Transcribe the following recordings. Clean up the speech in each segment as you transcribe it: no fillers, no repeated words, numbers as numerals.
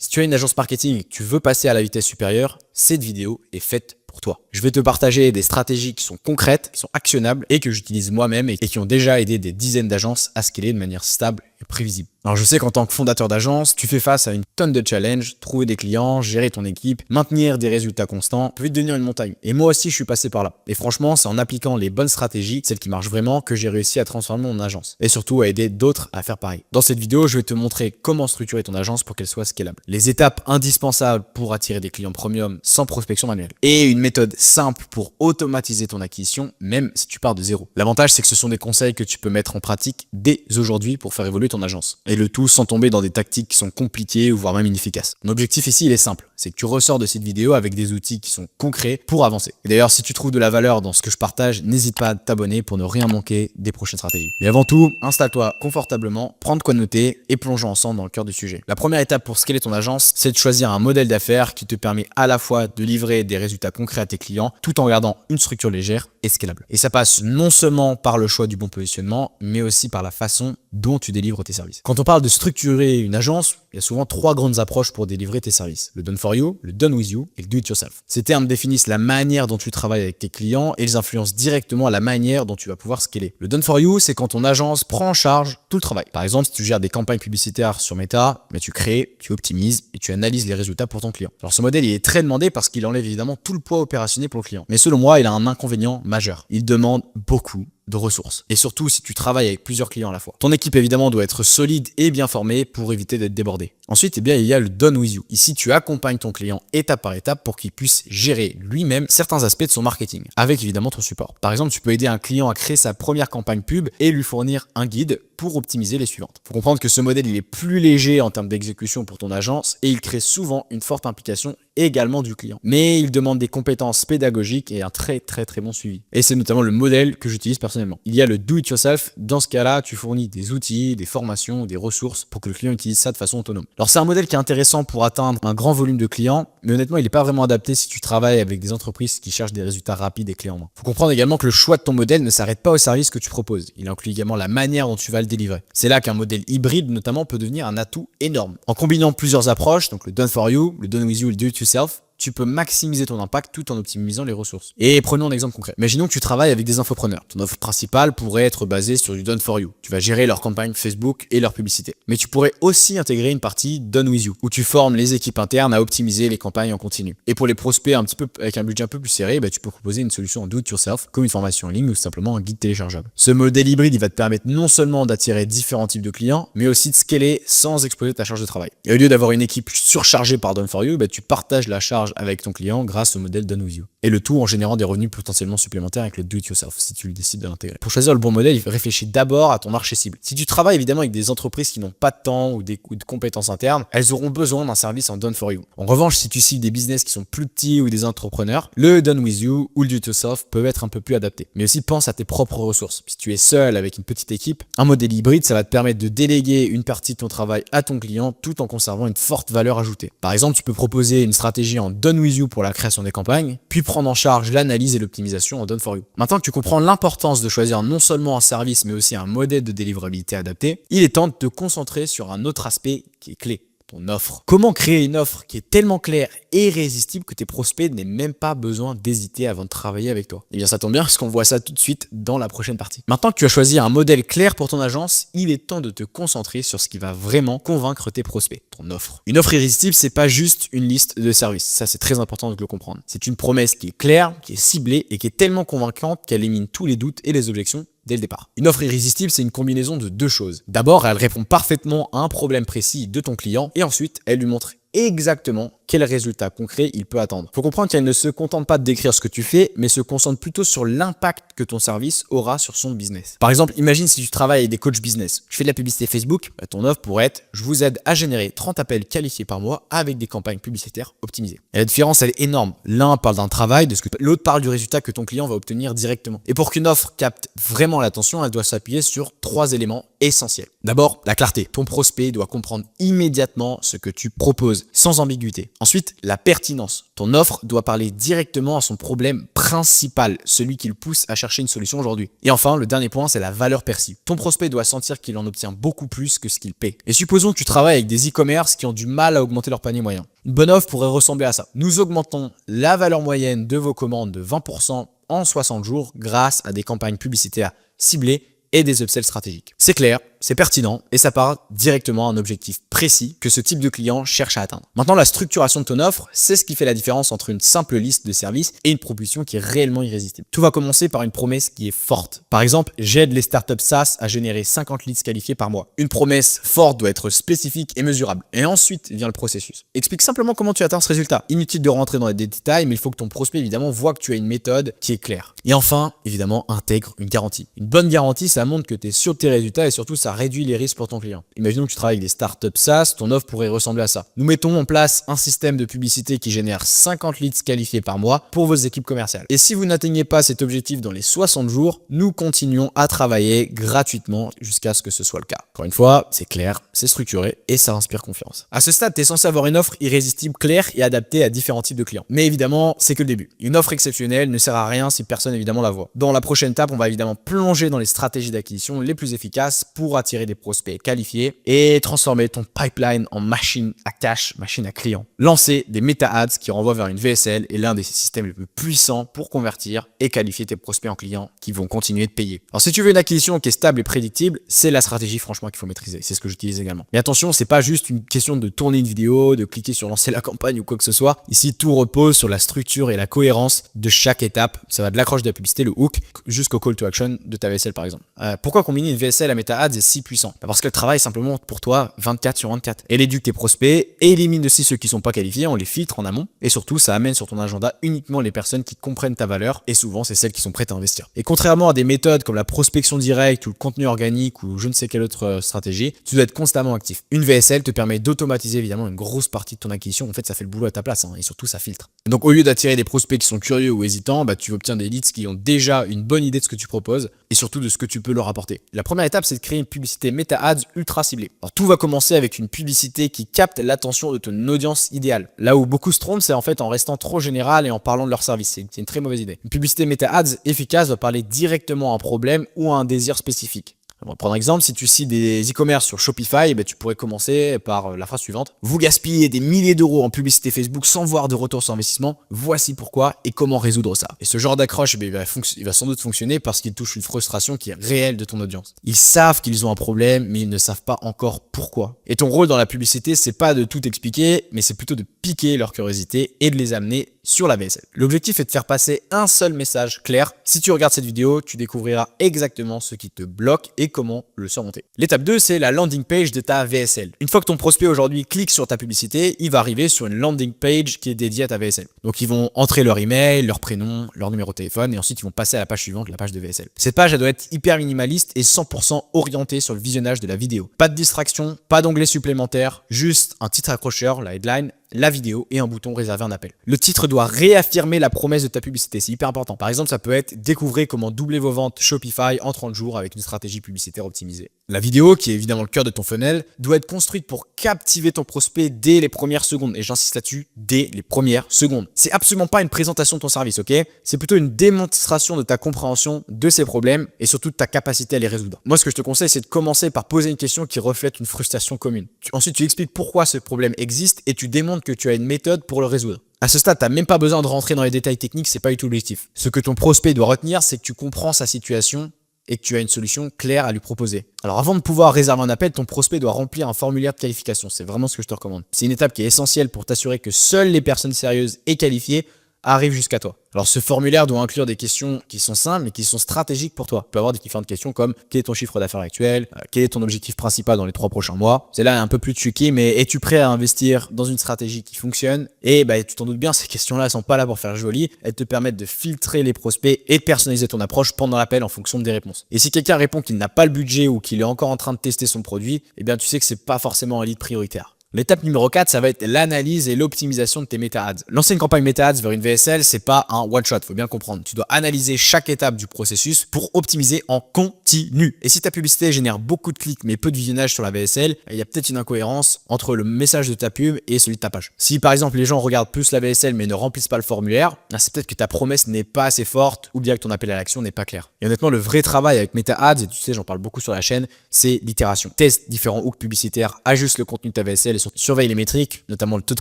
Si tu as une agence marketing et que tu veux passer à la vitesse supérieure, cette vidéo est faite pour toi. Je vais te partager des stratégies qui sont concrètes, qui sont actionnables et que j'utilise moi-même et qui ont déjà aidé des dizaines d'agences à scaler de manière stable et prévisible. Alors je sais qu'en tant que fondateur d'agence, tu fais face à une tonne de challenges, trouver des clients, gérer ton équipe, maintenir des résultats constants, peut vite devenir une montagne. Et moi aussi je suis passé par là. Et franchement, c'est en appliquant les bonnes stratégies, celles qui marchent vraiment, que j'ai réussi à transformer mon agence. Et surtout à aider d'autres à faire pareil. Dans cette vidéo, je vais te montrer comment structurer ton agence pour qu'elle soit scalable. Les étapes indispensables pour attirer des clients premium sans prospection manuelle. Et une méthode simple pour automatiser ton acquisition, même si tu pars de zéro. L'avantage, c'est que ce sont des conseils que tu peux mettre en pratique dès aujourd'hui pour faire évoluer ton agence. Et le tout sans tomber dans des tactiques qui sont compliquées ou voire même inefficaces. Mon objectif ici, il est simple. C'est que tu ressors de cette vidéo avec des outils qui sont concrets pour avancer. Et d'ailleurs, si tu trouves de la valeur dans ce que je partage, n'hésite pas à t'abonner pour ne rien manquer des prochaines stratégies. Mais avant tout, installe-toi confortablement, prends de quoi noter et plongeons ensemble dans le cœur du sujet. La première étape pour scaler ton agence, c'est de choisir un modèle d'affaires qui te permet à la fois de livrer des résultats concrets à tes clients tout en gardant une structure légère et scalable. Et ça passe non seulement par le choix du bon positionnement, mais aussi par la façon dont tu délivres tes services. Quand on parle de structurer une agence, il y a souvent trois grandes approches pour délivrer tes services. Le done for you, le done with you et le do it yourself. Ces termes définissent la manière dont tu travailles avec tes clients et ils influencent directement la manière dont tu vas pouvoir scaler. Le done for you, c'est quand ton agence prend en charge tout le travail. Par exemple, si tu gères des campagnes publicitaires sur Meta, tu crées, tu optimises et tu analyses les résultats pour ton client. Alors ce modèle, il est très demandé parce qu'il enlève évidemment tout le poids opérationnel pour le client. Mais selon moi, il a un inconvénient majeur. Il demande beaucoup de ressources. Et surtout si tu travailles avec plusieurs clients à la fois. Ton équipe évidemment doit être solide et bien formée pour éviter d'être débordé. Ensuite, il y a le done with you. Ici, tu accompagnes ton client étape par étape pour qu'il puisse gérer lui-même certains aspects de son marketing, avec évidemment ton support. Par exemple, tu peux aider un client à créer sa première campagne pub et lui fournir un guide pour optimiser les suivantes. Faut comprendre que ce modèle, il est plus léger en termes d'exécution pour ton agence et il crée souvent une forte implication également du client. Mais il demande des compétences pédagogiques et un très bon suivi. Et c'est notamment le modèle que j'utilise personnellement. Il y a le do it yourself. Dans ce cas-là, tu fournis des outils, des formations, des ressources pour que le client utilise ça de façon autonome. Alors c'est un modèle qui est intéressant pour atteindre un grand volume de clients, mais honnêtement, il n'est pas vraiment adapté si tu travailles avec des entreprises qui cherchent des résultats rapides et clés en main. Faut comprendre également que le choix de ton modèle ne s'arrête pas au service que tu proposes. Il inclut également la manière dont tu vas le délivrer. C'est là qu'un modèle hybride notamment peut devenir un atout énorme. En combinant plusieurs approches, donc le done for you, le done with you et le do it yourself, tu peux maximiser ton impact tout en optimisant les ressources. Et prenons un exemple concret. Imaginons que tu travailles avec des infopreneurs. Ton offre principale pourrait être basée sur du done for you. Tu vas gérer leur campagne Facebook et leur publicité. Mais tu pourrais aussi intégrer une partie done with you, où tu formes les équipes internes à optimiser les campagnes en continu. Et pour les prospects un petit peu avec un budget un peu plus serré, tu peux proposer une solution en do it yourself, comme une formation en ligne ou simplement un guide téléchargeable. Ce modèle hybride, il va te permettre non seulement d'attirer différents types de clients, mais aussi de scaler sans exploser ta charge de travail. Et au lieu d'avoir une équipe surchargée par done for you, tu partages la charge avec ton client grâce au modèle done with you. Et le tout en générant des revenus potentiellement supplémentaires avec le do it yourself si tu le décides de l'intégrer. Pour choisir le bon modèle, réfléchis d'abord à ton marché cible. Si tu travailles évidemment avec des entreprises qui n'ont pas de temps ou de compétences internes, elles auront besoin d'un service en done for you. En revanche, si tu cibles des business qui sont plus petits ou des entrepreneurs, le done with you ou le do it yourself peuvent être un peu plus adaptés. Mais aussi pense à tes propres ressources. Si tu es seul avec une petite équipe, un modèle hybride, ça va te permettre de déléguer une partie de ton travail à ton client tout en conservant une forte valeur ajoutée. Par exemple, tu peux proposer une stratégie en done with you pour la création des campagnes, puis prendre en charge l'analyse et l'optimisation en done for you. Maintenant que tu comprends l'importance de choisir non seulement un service mais aussi un modèle de délivrabilité adapté, il est temps de te concentrer sur un autre aspect qui est clé. Ton offre. Comment créer une offre qui est tellement claire et irrésistible que tes prospects n'aient même pas besoin d'hésiter avant de travailler avec toi? Eh bien ça tombe bien parce qu'on voit ça tout de suite dans la prochaine partie. Maintenant que tu as choisi un modèle clair pour ton agence, il est temps de te concentrer sur ce qui va vraiment convaincre tes prospects, ton offre. Une offre irrésistible, c'est pas juste une liste de services. Ça, c'est très important de le comprendre. C'est une promesse qui est claire, qui est ciblée et qui est tellement convaincante qu'elle élimine tous les doutes et les objections dès le départ. Une offre irrésistible, c'est une combinaison de deux choses. D'abord, elle répond parfaitement à un problème précis de ton client et ensuite, elle lui montre exactement quel résultat concret il peut attendre. Faut comprendre qu'elle ne se contente pas de décrire ce que tu fais, mais se concentre plutôt sur l'impact que ton service aura sur son business. Par exemple, imagine si tu travailles avec des coachs business. Je fais de la publicité Facebook, ton offre pourrait être « Je vous aide à générer 30 appels qualifiés par mois avec des campagnes publicitaires optimisées ». Et la différence, elle est énorme. L'un parle d'un travail, de ce que l'autre parle du résultat que ton client va obtenir directement. Et pour qu'une offre capte vraiment l'attention, elle doit s'appuyer sur 3 éléments essentiels. D'abord, la clarté. Ton prospect doit comprendre immédiatement ce que tu proposes, sans ambiguïté. Ensuite, la pertinence. Ton offre doit parler directement à son problème principal, celui qui le pousse à chercher une solution aujourd'hui. Et enfin, le dernier point, c'est la valeur perçue. Ton prospect doit sentir qu'il en obtient beaucoup plus que ce qu'il paie. Et supposons que tu travailles avec des e-commerce qui ont du mal à augmenter leur panier moyen. Une bonne offre pourrait ressembler à ça. Nous augmentons la valeur moyenne de vos commandes de 20% en 60 jours grâce à des campagnes publicitaires ciblées et des upsells stratégiques. C'est clair, c'est pertinent et ça part directement à un objectif précis que ce type de client cherche à atteindre. Maintenant, la structuration de ton offre, c'est ce qui fait la différence entre une simple liste de services et une proposition qui est réellement irrésistible. Tout va commencer par une promesse qui est forte. Par exemple, j'aide les startups SaaS à générer 50 leads qualifiés par mois. Une promesse forte doit être spécifique et mesurable. Et ensuite vient le processus. Explique simplement comment tu atteins ce résultat. Inutile de rentrer dans les détails, mais il faut que ton prospect évidemment voit que tu as une méthode qui est claire. Et enfin, évidemment, intègre une garantie. Une bonne garantie, ça montre que tu es sûr de tes résultats et surtout ça réduit les risques pour ton client. Imaginons que tu travailles avec des startups SaaS, ton offre pourrait ressembler à ça. Nous mettons en place un système de publicité qui génère 50 leads qualifiés par mois pour vos équipes commerciales. Et si vous n'atteignez pas cet objectif dans les 60 jours, nous continuons à travailler gratuitement jusqu'à ce que ce soit le cas. Encore une fois, c'est clair, c'est structuré et ça inspire confiance. À ce stade, tu es censé avoir une offre irrésistible, claire et adaptée à différents types de clients. Mais évidemment, c'est que le début. Une offre exceptionnelle ne sert à rien si personne évidemment la voit. Dans la prochaine étape, on va évidemment plonger dans les stratégies d'acquisition les plus efficaces pour attirer des prospects qualifiés et transformer ton pipeline en machine à cash, machine à client. Lancer des meta-ads qui renvoient vers une VSL est l'un des systèmes les plus puissants pour convertir et qualifier tes prospects en clients qui vont continuer de payer. Alors si tu veux une acquisition qui est stable et prédictible, c'est la stratégie franchement qu'il faut maîtriser. C'est ce que j'utilise également. Mais attention, c'est pas juste une question de tourner une vidéo, de cliquer sur lancer la campagne ou quoi que ce soit. Ici, tout repose sur la structure et la cohérence de chaque étape. Ça va de l'accroche de la publicité, le hook, jusqu'au call to action de ta VSL par exemple. Pourquoi combiner une VSL à meta-ads est si puissant? Parce qu'elle travaille simplement pour toi 24/24. Elle éduque tes prospects et élimine aussi ceux qui sont pas qualifiés, on les filtre en amont. Et surtout, ça amène sur ton agenda uniquement les personnes qui comprennent ta valeur et souvent, c'est celles qui sont prêtes à investir. Et contrairement à des méthodes comme la prospection directe ou le contenu organique ou je ne sais quelle autre stratégie, tu dois être constamment actif. Une VSL te permet d'automatiser évidemment une grosse partie de ton acquisition. En fait, ça fait le boulot à ta place et surtout, ça filtre. Donc, au lieu d'attirer des prospects qui sont curieux ou hésitants, tu obtiens des leads qui ont déjà une bonne idée de ce que tu proposes et surtout de ce que tu peux leur apporter. La première étape, c'est de créer une publicité meta-ads ultra ciblée. Alors, tout va commencer avec une publicité qui capte l'attention de ton audience idéale. Là où beaucoup se trompent, c'est en fait en restant trop général et en parlant de leur service. C'est une très mauvaise idée. Une publicité meta-ads efficace va parler directement à un problème ou à un désir spécifique. On va prendre un exemple, si tu cites des e-commerce sur Shopify, tu pourrais commencer par la phrase suivante. Vous gaspillez des milliers d'euros en publicité Facebook sans voir de retour sur investissement. Voici pourquoi et comment résoudre ça. Et ce genre d'accroche, il va sans doute fonctionner parce qu'il touche une frustration qui est réelle de ton audience. Ils savent qu'ils ont un problème, mais ils ne savent pas encore pourquoi. Et ton rôle dans la publicité, c'est pas de tout expliquer, mais c'est plutôt de piquer leur curiosité et de les amener sur la VSL. L'objectif est de faire passer un seul message clair. Si tu regardes cette vidéo, tu découvriras exactement ce qui te bloque et comment le surmonter. L'étape 2, c'est la landing page de ta VSL. Une fois que ton prospect aujourd'hui clique sur ta publicité, il va arriver sur une landing page qui est dédiée à ta VSL. Donc ils vont entrer leur email, leur prénom, leur numéro de téléphone et ensuite ils vont passer à la page suivante, la page de VSL. Cette page, elle doit être hyper minimaliste et 100% orientée sur le visionnage de la vidéo. Pas de distraction, pas d'onglet supplémentaire, juste un titre accrocheur, la headline, la vidéo et un bouton réservé un appel. Le titre doit réaffirmer la promesse de ta publicité, c'est hyper important. Par exemple, ça peut être « Découvrez comment doubler vos ventes Shopify en 30 jours avec une stratégie publicitaire optimisée ». La vidéo, qui est évidemment le cœur de ton funnel, doit être construite pour captiver ton prospect dès les premières secondes. Et j'insiste là-dessus, dès les premières secondes. C'est absolument pas une présentation de ton service, ok? C'est plutôt une démonstration de ta compréhension de ses problèmes et surtout de ta capacité à les résoudre. Moi, ce que je te conseille, c'est de commencer par poser une question qui reflète une frustration commune. Ensuite, tu expliques pourquoi ce problème existe et tu démontres que tu as une méthode pour le résoudre. À ce stade, tu n'as même pas besoin de rentrer dans les détails techniques, c'est pas du tout l'objectif. Ce que ton prospect doit retenir, c'est que tu comprends sa situation et que tu as une solution claire à lui proposer. Alors avant de pouvoir réserver un appel, ton prospect doit remplir un formulaire de qualification. C'est vraiment ce que je te recommande. C'est une étape qui est essentielle pour t'assurer que seules les personnes sérieuses et qualifiées arrivent jusqu'à toi. Alors ce formulaire doit inclure des questions qui sont simples mais qui sont stratégiques pour toi. Tu peux avoir des différentes questions comme quel est ton chiffre d'affaires actuel, quel est ton objectif principal dans les 3 prochains mois. C'est là un peu plus tricky, mais es-tu prêt à investir dans une stratégie qui fonctionne? Et tu t'en doutes bien, ces questions-là elles sont pas là pour faire joli, elles te permettent de filtrer les prospects et de personnaliser ton approche pendant l'appel en fonction des réponses. Et si quelqu'un répond qu'il n'a pas le budget ou qu'il est encore en train de tester son produit, tu sais que c'est pas forcément un lead prioritaire. L'étape numéro 4, ça va être l'analyse et l'optimisation de tes méta-ads. Lancer une campagne méta-ads vers une VSL, c'est pas un one-shot, faut bien comprendre. Tu dois analyser chaque étape du processus pour optimiser en continu. Et si ta publicité génère beaucoup de clics mais peu de visionnage sur la VSL, il y a peut-être une incohérence entre le message de ta pub et celui de ta page. Si par exemple les gens regardent plus la VSL mais ne remplissent pas le formulaire, c'est peut-être que ta promesse n'est pas assez forte ou bien que ton appel à l'action n'est pas clair. Et honnêtement, le vrai travail avec méta-ads, et tu sais, j'en parle beaucoup sur la chaîne, c'est l'itération. Teste différents hooks publicitaires, ajuste le contenu de ta VSL et surveille les métriques, notamment le taux de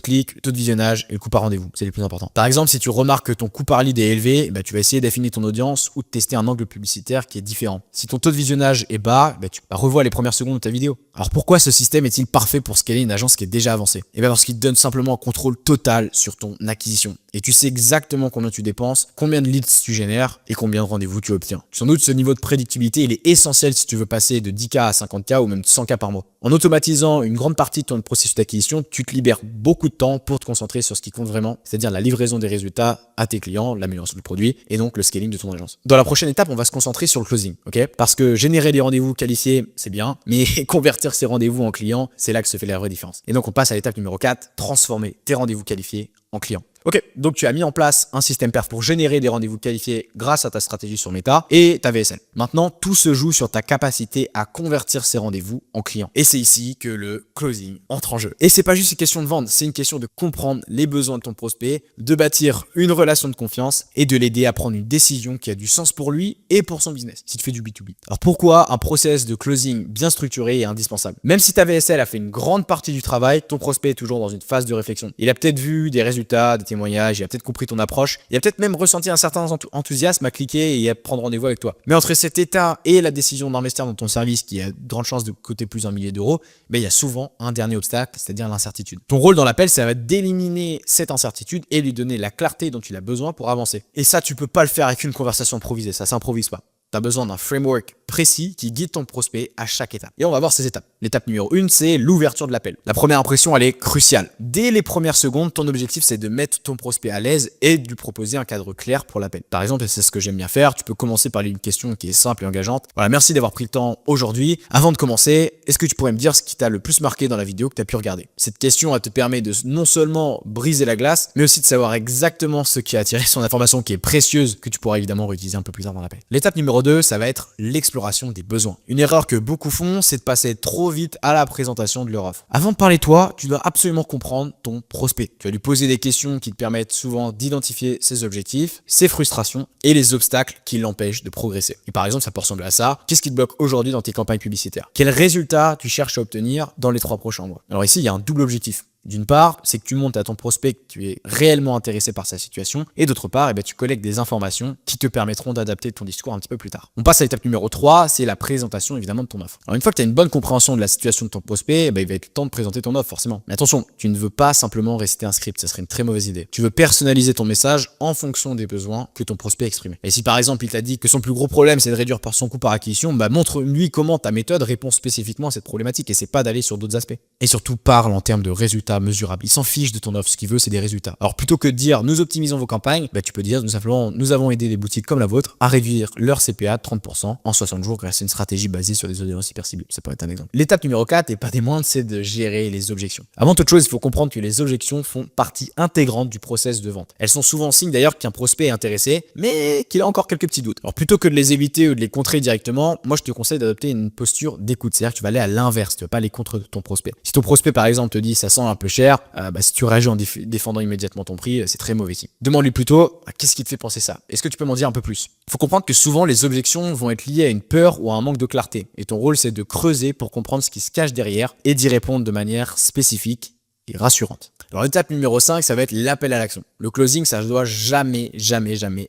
clic, le taux de visionnage et le coût par rendez-vous. C'est les plus importants. Par exemple, si tu remarques que ton coût par lead est élevé, tu vas essayer d'affiner ton audience ou de tester un angle publicitaire qui est différent. Si ton taux de visionnage est bas, tu revois les premières secondes de ta vidéo. Alors pourquoi ce système est-il parfait pour scaler une agence qui est déjà avancée? Parce qu'il te donne simplement un contrôle total sur ton acquisition. Et tu sais exactement combien tu dépenses, combien de leads tu génères et combien de rendez-vous tu obtiens. Sans doute, ce niveau de prédictibilité, il est essentiel si tu veux passer de 10K à 50K ou même de 100K par mois. En automatisant une grande partie de ton processus d'acquisition, tu te libères beaucoup de temps pour te concentrer sur ce qui compte vraiment, c'est-à-dire la livraison des résultats à tes clients, l'amélioration du produit et donc le scaling de ton agence. Dans la prochaine étape, on va se concentrer sur le closing, ok? Parce que générer des rendez-vous qualifiés, c'est bien, mais convertir ces rendez-vous en clients, c'est là que se fait la vraie différence. Et donc, on passe à l'étape numéro 4, transformer tes rendez-vous qualifiés en clients. Ok, donc tu as mis en place un système perf pour générer des rendez-vous qualifiés grâce à ta stratégie sur Meta et ta VSL. Maintenant, tout se joue sur ta capacité à convertir ces rendez-vous en clients. Et c'est ici que le closing entre en jeu. Et c'est pas juste une question de vendre, c'est une question de comprendre les besoins de ton prospect, de bâtir une relation de confiance et de l'aider à prendre une décision qui a du sens pour lui et pour son business, si tu fais du B2B. Alors pourquoi un process de closing bien structuré est indispensable? Même si ta VSL a fait une grande partie du travail, ton prospect est toujours dans une phase de réflexion. Il a peut-être vu des résultats, des témoignages, il a peut-être compris ton approche, il a peut-être même ressenti un certain enthousiasme à cliquer et à prendre rendez-vous avec toi. Mais entre cet état et la décision d'investir dans ton service qui a de grandes chances de coûter plus d'un millier d'euros, il y a souvent un dernier obstacle, c'est-à-dire l'incertitude. Ton rôle dans l'appel, ça va être d'éliminer cette incertitude et lui donner la clarté dont il a besoin pour avancer. Et ça, tu peux pas le faire avec une conversation improvisée, ça s'improvise pas. Tu as besoin d'un framework précis qui guide ton prospect à chaque étape. Et on va voir ces étapes. L'étape numéro 1, c'est l'ouverture de l'appel. La première impression, elle est cruciale. Dès les premières secondes, ton objectif, c'est de mettre ton prospect à l'aise et de lui proposer un cadre clair pour l'appel. Par exemple, et c'est ce que j'aime bien faire, tu peux commencer par une question qui est simple et engageante. Voilà, merci d'avoir pris le temps aujourd'hui. Avant de commencer, est-ce que tu pourrais me dire ce qui t'a le plus marqué dans la vidéo que tu as pu regarder? Cette question, elle te permet de non seulement briser la glace, mais aussi de savoir exactement ce qui a attiré son information qui est précieuse, que tu pourras évidemment réutiliser un peu plus tard dans l'appel. L'étape numéro 2, ça va être l'exploration des besoins. Une erreur que beaucoup font, c'est de passer trop vite à la présentation de leur offre. Avant de parler toi, tu dois absolument comprendre ton prospect. Tu vas lui poser des questions qui te permettent souvent d'identifier ses objectifs, ses frustrations et les obstacles qui l'empêchent de progresser. Et par exemple, ça peut ressembler à ça. Qu'est-ce qui te bloque aujourd'hui dans tes campagnes publicitaires? Quels résultats tu cherches à obtenir dans les 3 prochains mois? Alors ici, il y a un double objectif. D'une part, c'est que tu montres à ton prospect que tu es réellement intéressé par sa situation. Et d'autre part, tu collectes des informations qui te permettront d'adapter ton discours un petit peu plus tard. On passe à l'étape numéro 3, c'est la présentation évidemment de ton offre. Alors une fois que tu as une bonne compréhension de la situation de ton prospect, il va être temps de présenter ton offre forcément. Mais attention, tu ne veux pas simplement réciter un script, ça serait une très mauvaise idée. Tu veux personnaliser ton message en fonction des besoins que ton prospect a exprimés. Et si par exemple il t'a dit que son plus gros problème c'est de réduire par son coût par acquisition, montre-lui comment ta méthode répond spécifiquement à cette problématique et c'est pas d'aller sur d'autres aspects. Et surtout parle en termes de résultats mesurables. Il s'en fiche de ton offre, ce qu'il veut c'est des résultats. Alors plutôt que de dire nous optimisons vos campagnes, tu peux dire tout simplement nous avons aidé des boutiques comme la vôtre à réduire leur CPA de 30% en 60 jours grâce à une stratégie basée sur des audiences hyper ciblées. Ça pourrait être un exemple. L'étape numéro 4 et pas des moindres, c'est de gérer les objections. Avant toute chose, il faut comprendre que les objections font partie intégrante du process de vente. Elles sont souvent signe d'ailleurs qu'un prospect est intéressé, mais qu'il a encore quelques petits doutes. Alors plutôt que de les éviter ou de les contrer directement, moi je te conseille d'adopter une posture d'écoute. C'est-à-dire que tu vas aller à l'inverse, tu vas pas aller contre ton prospect. Si ton prospect par exemple te dit ça sent un peu cher, si tu réagis en défendant immédiatement ton prix, c'est très mauvais signe. Demande-lui plutôt qu'est-ce qui te fait penser ça? Est-ce que tu peux m'en dire un peu plus? Il faut comprendre que souvent les objections vont être liées à une peur ou à un manque de clarté. Et ton rôle c'est de creuser pour comprendre ce qui se cache derrière et d'y répondre de manière spécifique et rassurante. Alors l'étape numéro 5, ça va être l'appel à l'action. Le closing, ça ne doit jamais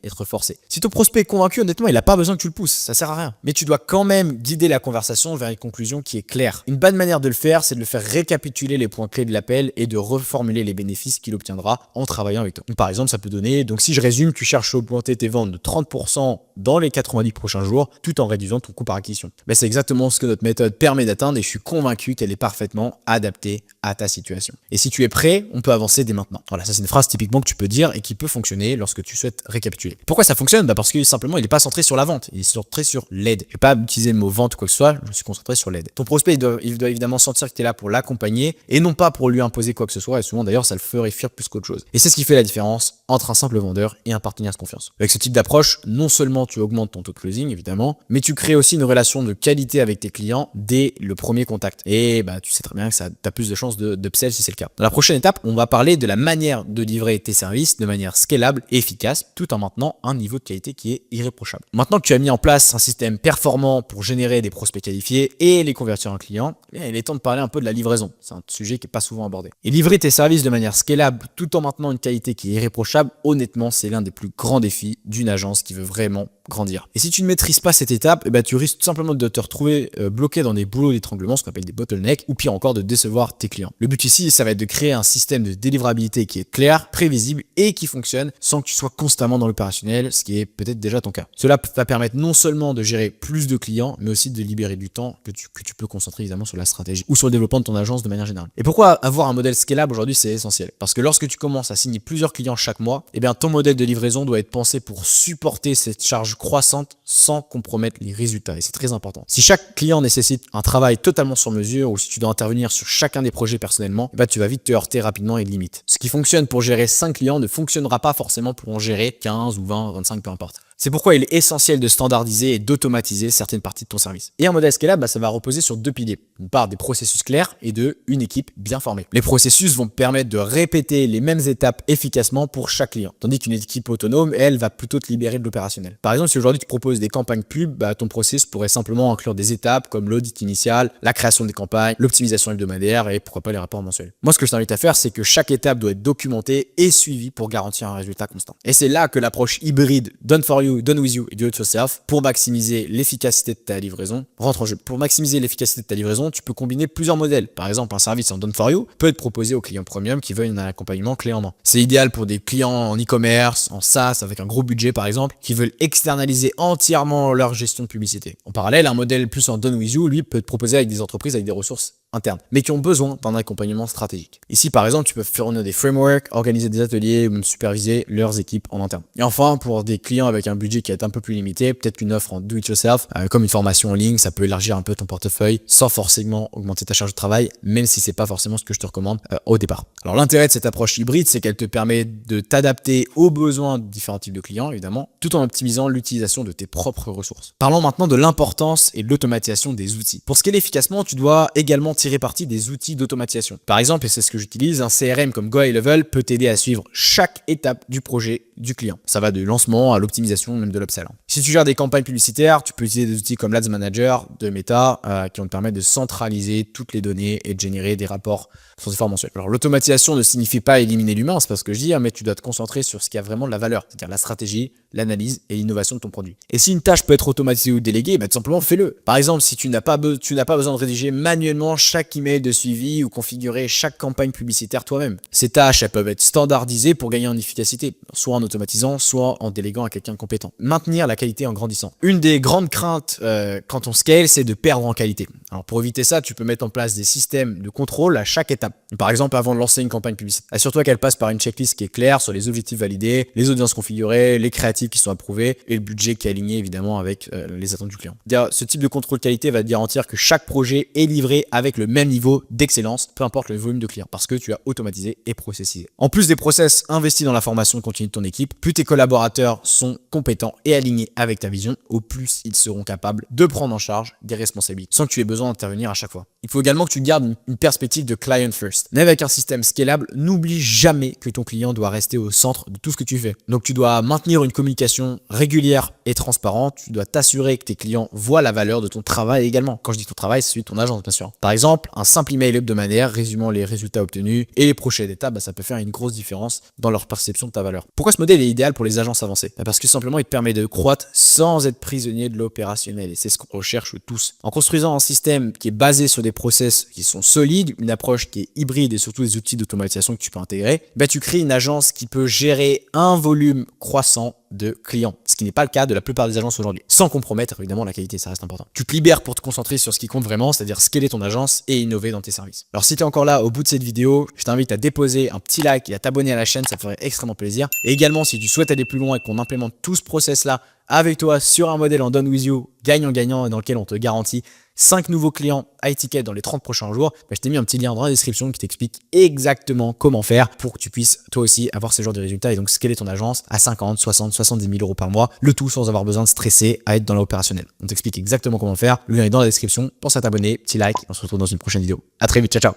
être forcé. Si ton prospect est convaincu, honnêtement, il n'a pas besoin que tu le pousses, ça sert à rien. Mais tu dois quand même guider la conversation vers une conclusion qui est claire. Une bonne manière de le faire, c'est de le faire récapituler les points clés de l'appel et de reformuler les bénéfices qu'il obtiendra en travaillant avec toi. Donc, par exemple, ça peut donner, donc si je résume, tu cherches à augmenter tes ventes de 30% dans les 90 prochains jours, tout en réduisant ton coût par acquisition. C'est exactement ce que notre méthode permet d'atteindre et je suis convaincu qu'elle est parfaitement adaptée à ta situation. Et si tu es prêt, on peut avancer dès maintenant. Voilà, ça c'est une phrase typiquement que tu peux dire et qui peut fonctionner lorsque tu souhaites récapituler. Pourquoi ça fonctionne? Parce que simplement il n'est pas centré sur la vente, il est centré sur l'aide. Je vais pas utiliser le mot vente ou quoi que ce soit, je me suis concentré sur l'aide. Ton prospect il doit évidemment sentir que tu es là pour l'accompagner et non pas pour lui imposer quoi que ce soit, et souvent d'ailleurs ça le ferait fuir plus qu'autre chose. Et c'est ce qui fait la différence entre un simple vendeur et un partenaire de confiance. Avec ce type d'approche, non seulement tu augmentes ton taux de closing évidemment, mais tu crées aussi une relation de qualité avec tes clients dès le premier contact. Et tu sais très bien que tu as plus de chances d'upsell si c'est le cas. Dans la prochaine étape, on va parler de la manière de livrer tes services de manière scalable et efficace, tout en maintenant un niveau de qualité qui est irréprochable. Maintenant que tu as mis en place un système performant pour générer des prospects qualifiés et les convertir en clients, il est temps de parler un peu de la livraison. C'est un sujet qui n'est pas souvent abordé. Et livrer tes services de manière scalable tout en maintenant une qualité qui est irréprochable, honnêtement, c'est l'un des plus grands défis d'une agence qui veut vraiment grandir. Et si tu ne maîtrises pas cette étape, tu risques tout simplement de te retrouver bloqué dans des boulots d'étranglement, ce qu'on appelle des bottlenecks, ou pire encore de décevoir tes clients. Le but ici, ça va être de créer un système de délivrabilité qui est clair, prévisible et qui fonctionne sans que tu sois constamment dans l'opérationnel, ce qui est peut-être déjà ton cas. Cela va permettre non seulement de gérer plus de clients, mais aussi de libérer du temps que tu peux concentrer évidemment sur la stratégie ou sur le développement de ton agence de manière générale. Et pourquoi avoir un modèle scalable aujourd'hui, c'est essentiel? Parce que lorsque tu commences à signer plusieurs clients chaque mois, ton modèle de livraison doit être pensé pour supporter cette charge croissante sans compromettre les résultats. Et c'est très important. Si chaque client nécessite un travail totalement sur mesure ou si tu dois intervenir sur chacun des projets personnellement, tu vas vite te heurter rapidement à une limite. Ce qui fonctionne pour gérer 5 clients ne fonctionnera pas forcément pour en gérer 15 ou 20, 25, peu importe. C'est pourquoi il est essentiel de standardiser et d'automatiser certaines parties de ton service. Et un modèle scalable, ça va reposer sur deux piliers. D'une part, des processus clairs et une équipe bien formée. Les processus vont permettre de répéter les mêmes étapes efficacement pour chaque client. Tandis qu'une équipe autonome, elle, va plutôt te libérer de l'opérationnel. Par exemple, si aujourd'hui tu proposes des campagnes pub, ton processus pourrait simplement inclure des étapes comme l'audit initial, la création des campagnes, l'optimisation hebdomadaire et pourquoi pas les rapports mensuels. Moi, ce que je t'invite à faire, c'est que chaque étape doit être documentée et suivie pour garantir un résultat constant. Et c'est là que l'approche hybride Done for you, done with you et do it yourself pour maximiser l'efficacité de ta livraison rentre en jeu. Pour maximiser l'efficacité de ta livraison, tu peux combiner plusieurs modèles. Par exemple, un service en done for you peut être proposé aux clients premium qui veulent un accompagnement clé en main. C'est idéal pour des clients en e-commerce, en SaaS avec un gros budget par exemple, qui veulent externaliser entièrement leur gestion de publicité. En parallèle, un modèle plus en done with you, lui, peut être proposé avec des entreprises avec des ressources internes, mais qui ont besoin d'un accompagnement stratégique. Ici, par exemple, tu peux fournir des frameworks, organiser des ateliers ou même superviser leurs équipes en interne. Et enfin, pour des clients avec un budget qui est un peu plus limité, peut-être qu'une offre en do-it-yourself, comme une formation en ligne, ça peut élargir un peu ton portefeuille sans forcément augmenter ta charge de travail, même si c'est pas forcément ce que je te recommande au départ. Alors l'intérêt de cette approche hybride, c'est qu'elle te permet de t'adapter aux besoins de différents types de clients, évidemment, tout en optimisant l'utilisation de tes propres ressources. Parlons maintenant de l'importance et de l'automatisation des outils. Pour scaler efficacement, tu dois également tirer parti des outils d'automatisation. Par exemple, et c'est ce que j'utilise, un CRM comme Go High Level peut t'aider à suivre chaque étape du projet du client. Ça va du lancement à l'optimisation, même de l'upsell. Si tu gères des campagnes publicitaires, tu peux utiliser des outils comme l'Ads Manager de Meta qui vont te permettre de centraliser toutes les données et de générer des rapports sur des formes mensuelles. Alors l'automatisation ne signifie pas éliminer l'humain, c'est pas ce que je dis, mais tu dois te concentrer sur ce qui a vraiment de la valeur, c'est-à-dire la stratégie, l'analyse et l'innovation de ton produit. Et si une tâche peut être automatisée ou déléguée, tout simplement fais-le. Par exemple, si tu n'as pas besoin de rédiger manuellement chaque email de suivi ou configurer chaque campagne publicitaire toi-même. Ces tâches, elles peuvent être standardisées pour gagner en efficacité, soit en automatisant, soit en déléguant à quelqu'un de compétent. Maintenir la qualité en grandissant. Une des grandes craintes quand on scale, c'est de perdre en qualité. Alors pour éviter ça, tu peux mettre en place des systèmes de contrôle à chaque étape. Par exemple, avant de lancer une campagne publicitaire, assure-toi qu'elle passe par une checklist qui est claire sur les objectifs validés, les audiences configurées, les créatifs qui sont approuvés et le budget qui est aligné évidemment avec les attentes du client. Ce type de contrôle qualité va te garantir que chaque projet est livré avec le même niveau d'excellence, peu importe le volume de clients, parce que tu as automatisé et processisé. En plus des process investis dans la formation continue de ton équipe, plus tes collaborateurs sont compétents et alignés avec ta vision, au plus ils seront capables de prendre en charge des responsabilités, sans que tu aies besoin d'intervenir à chaque fois. Il faut également que tu gardes une perspective de client first. Mais avec un système scalable, n'oublie jamais que ton client doit rester au centre de tout ce que tu fais. Donc tu dois maintenir une communication régulière et transparente, tu dois t'assurer que tes clients voient la valeur de ton travail également. Quand je dis ton travail, c'est celui de ton agence bien sûr. Par exemple, un simple email hebdomadaire résumant les résultats obtenus et les prochaines étapes, ça peut faire une grosse différence dans leur perception de ta valeur. Pourquoi ce modèle est idéal pour les agences avancées? Parce que simplement il te permet de croître sans être prisonnier de l'opérationnel et c'est ce qu'on recherche tous. En construisant un système qui est basé sur des process qui sont solides, une approche qui est hybride et surtout des outils d'automatisation que tu peux intégrer, tu crées une agence qui peut gérer un volume croissant de clients, ce qui n'est pas le cas de la plupart des agences aujourd'hui. Sans compromettre évidemment la qualité, ça reste important. Tu te libères pour te concentrer sur ce qui compte vraiment, c'est-à-dire scaler ton agence et innover dans tes services. Alors si tu es encore là au bout de cette vidéo, je t'invite à déposer un petit like et à t'abonner à la chaîne, ça ferait extrêmement plaisir. Et également, si tu souhaites aller plus loin et qu'on implémente tout ce process-là avec toi sur un modèle en done with you, gagnant-gagnant, et dans lequel on te garantit 5 nouveaux clients high ticket dans les 30 prochains jours, je t'ai mis un petit lien dans la description qui t'explique exactement comment faire pour que tu puisses toi aussi avoir ce genre de résultats et donc scaler ton agence à 50, 60, 70 000 euros par mois, le tout sans avoir besoin de stresser à être dans l'opérationnel. On t'explique exactement comment faire, le lien est dans la description, pense à t'abonner, petit like, on se retrouve dans une prochaine vidéo. À très vite, ciao ciao.